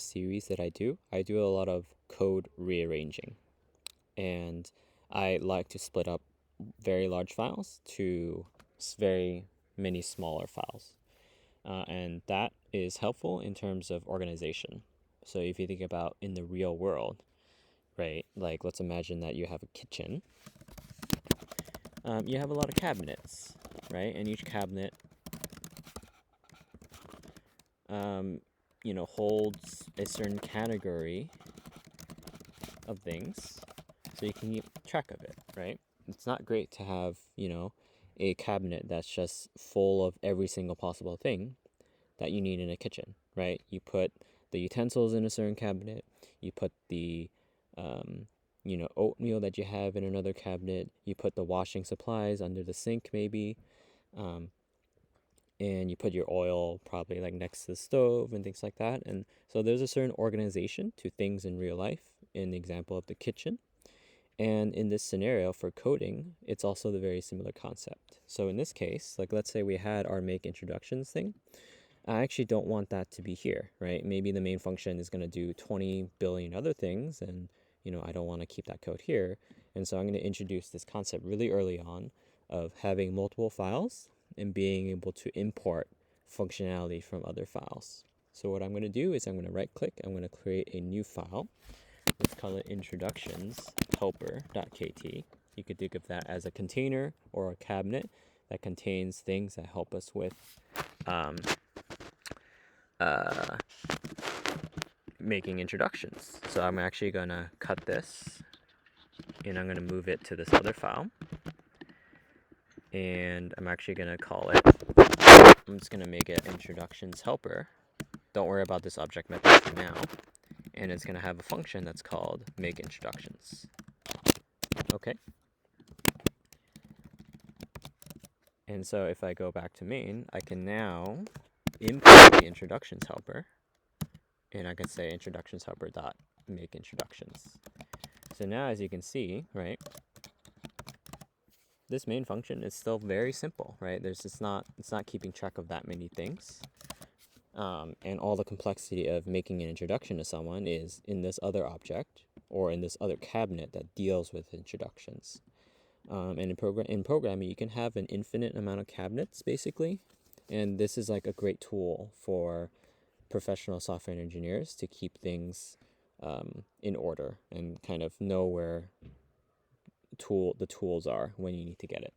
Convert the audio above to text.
series that I do a lot of code rearranging. And I like to split up very large files to very many smaller files. And that is helpful in terms of organization. So if you think about in the real world, right, like let's imagine that you have a kitchen. You have a lot of cabinets, right? And each cabinet, holds a certain category of things, so you can keep track of it, right? It's not great to have, a cabinet that's just full of every single possible thing that you need in a kitchen, right? You put the utensils in a certain cabinet, you put the, oatmeal that you have in another cabinet, you put the washing supplies under the sink, maybe, and you put your oil probably like next to the stove and things like that. And so there's a certain organization to things in real life, in the example of the kitchen. And in this scenario for coding, it's also the very similar concept. So in this case, like let's say we had our make introductions thing. I actually don't want that to be here, right? Maybe the main function is going to do 20 billion other things, and I don't want to keep that code here. And so I'm going to introduce this concept really early on of having multiple files and being able to import functionality from other files. So what I'm going to do is I'm going to right click, I'm going to create a new file. Let's call it introductions helper.kt. You could think of that as a container or a cabinet that contains things that help us with making introductions. So I'm actually going to cut this and I'm going to move it to this other file. And I'm actually going to call it, I'm just going to make it introductions helper. Don't worry about this object method for now. And it's going to have a function that's called make introductions. Okay. And so if I go back to main, I can now import the introductions helper. And I can say introductions helper dot make introductions. So now as you can see, right, this main function is still very simple, right? It's not keeping track of that many things. And all the complexity of making an introduction to someone is in this other object or in this other cabinet that deals with introductions. And in programming, you can have an infinite amount of cabinets, basically. And this is like a great tool for professional software engineers to keep things in order and kind of know where the tools are when you need to get it.